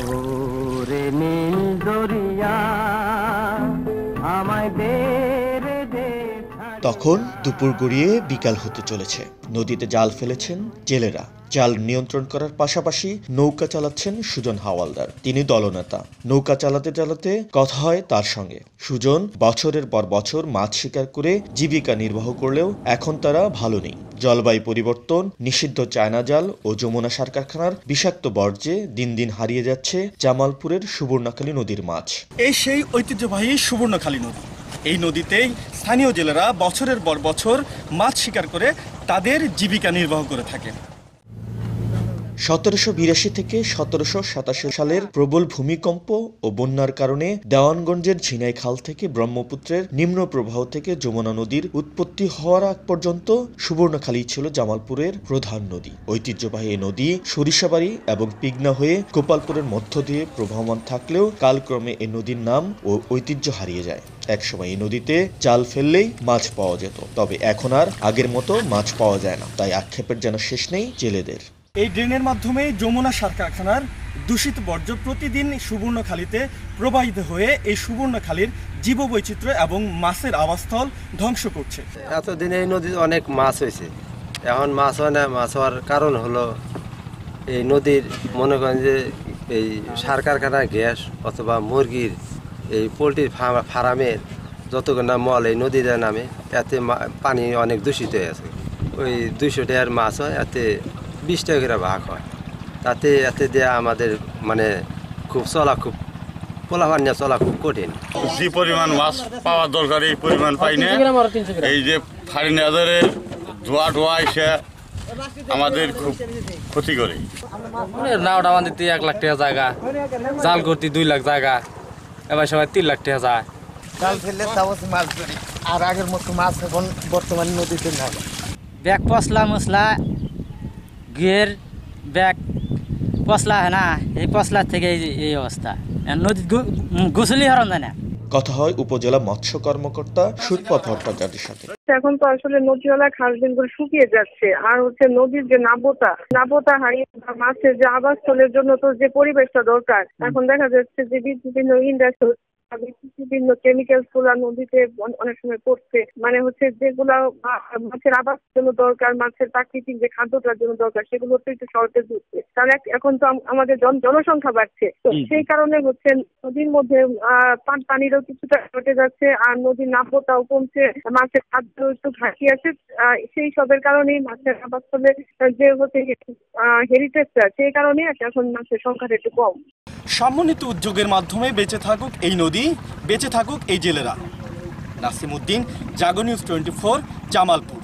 ওরে নীল দরিয়া আমায় দে রে দে। তখন দুপুর গড়িয়ে বিকাল হতে চলেছে। নদীতে জাল ফেলেছেন জেলেরা। জাল নিয়ন্ত্রণ করার পাশাপাশি নৌকা চালাচ্ছেন সুজন হাওয়ালদার। তিনি দলনেতা। নৌকা চালাতে চালাতে কথা হয় তার সঙ্গে। সুজন বছরের পর বছর মাছ শিকার করে জীবিকা নির্বাহ করলেও এখন তারা ভালো নেই। জলবায়ু পরিবর্তন, নিষিদ্ধ চায়না জাল ও যমুনা সার কারখানার বিষাক্ত বর্জ্যে দিন দিন হারিয়ে যাচ্ছে জামালপুরের সুবর্ণখালী নদীর মাছ। এই সেই ঐতিহ্যবাহী সুবর্ণখালী নদী। এই নদীতেই স্থানীয় জেলেরা বছরের পর বছর মাছ শিকার করে তাদের জীবিকা নির্বাহ করে থাকে। 1782 থেকে 1787 সালের প্রবল ভূমিকম্প ও বন্যার কারণে দেওয়ানগঞ্জের ঝিনাই খাল থেকে ব্রহ্মপুত্রের নিম্ন প্রবাহ থেকে যমুনা নদীর উৎপত্তি হওয়ার আগ পর্যন্ত সুবর্ণখালী ছিল জামালপুরের প্রধান নদী। ঐতিহ্যবাহী এই নদী সরিষাবাড়ি এবং পিগনা হয়ে গোপালপুরের মধ্য দিয়ে প্রবাহমান থাকলেও কালক্রমে এই নদীর নাম ও ঐতিহ্য হারিয়ে যায়। একসময় এই নদীতে জাল ফেললেই মাছ পাওয়া যেত, তবে এখন আর আগের মতো মাছ পাওয়া যায় না। তাই আক্ষেপের যেন শেষ নেই জেলেদের। এই ড্রেনের মাধ্যমে যমুনা সার কারখানার দূষিত বর্জ্য প্রতিদিন সুবর্ণখালীতে প্রবাহিত হয়ে এই সুবর্ণখালীর জীববৈচিত্র্য এবং মাছের আবাসস্থল ধ্বংস করছে। এতদিন এই নদীতে অনেক মাছ হয়েছে, এখন মাছ হয় না। মাছ হওয়ার কারণ হলো এই নদীর মনে করেন যে এই সার কারখানার গ্যাস অথবা মুরগির এই পোলট্রির ফার্মের যতগুলো মল এই নদীতে নামে, এতে পানি অনেক দূষিত হয়ে আছে। ওই 200 টাকার মাছ হয়, এতে 20 টাকা করে ভাগ হয়। এতে দেওয়া আমাদের মানে খুব পোলাপান নিয়ে চলা খুব কঠিন। যে পরিমাণ মাছ পাওয়া দরকার এই পরিমাণ পাই না। এই যে ফাড়ি নেজারের ধোয়া এসে আমাদের খুব ক্ষতি করে। নাওটা বাঁধতে 1 লাখ টাকা জায়গা, জাল করতে 2 লাখ জায়গা, এবার সবাই 3 লাখ টাকা যায়। জাল ফেললে তাও মাছ ধরি, আর আগের মতো মাছ এখন বর্তমানে নদীতে নাই। ব্যাগ পশলা মশলা ঘিয়ের ব্যাগ পশলা হয় না, এই পশলার থেকে এই অবস্থা। নদী গোসলই হারান যায় না। কথা হয় উপজেলা মৎস্য কর্মকর্তা সুরপা ভট্টাচার্যের সাথে। এখন তো আসলে নদীওয়ালা খাল বিলগুলো শুকিয়ে যাচ্ছে, আর নদীর যে নাব্যতা হারিয়ে মাছের যে আবাসস্থলের জন্য তো যে পরিবেশটা দরকার, এখন দেখা যাচ্ছে যে বিভিন্ন ইন্ডাস্ট্রি বিভিন্ন কেমিক্যালস গুলা নদীতে অনেক সময় পড়ছে, মানে যেগুলা মাছের আবাস জন্য দরকার, মাছের প্রাকৃতিক যে খাদ্যটার জন্য দরকার, সেগুলো তো একটু শর্টেজ হচ্ছে। কারণ এখন তো আমাদের জনসংখ্যা বাড়ছে, তো সেই কারণে নদীর মধ্যে পানিরও কিছুটা ঘটে যাচ্ছে, আর নদীর নাব্যতাও কমছে, মাছের খাদ্য একটু ঘাটতি আছে। সেই সবের কারণেই মাছের আবাসস্থলে যে হেরিটেজটা, সেই কারণে এখন মাছের সংখ্যাটা একটু কম। সমন্বিত উদ্যোগের মাধ্যমে বেঁচে থাকুক এই নদী, বেঁচে থাকুক এই জেলেরা। নাসিমউদ্দিন, জাগো নিউজ 24, জামালপুর।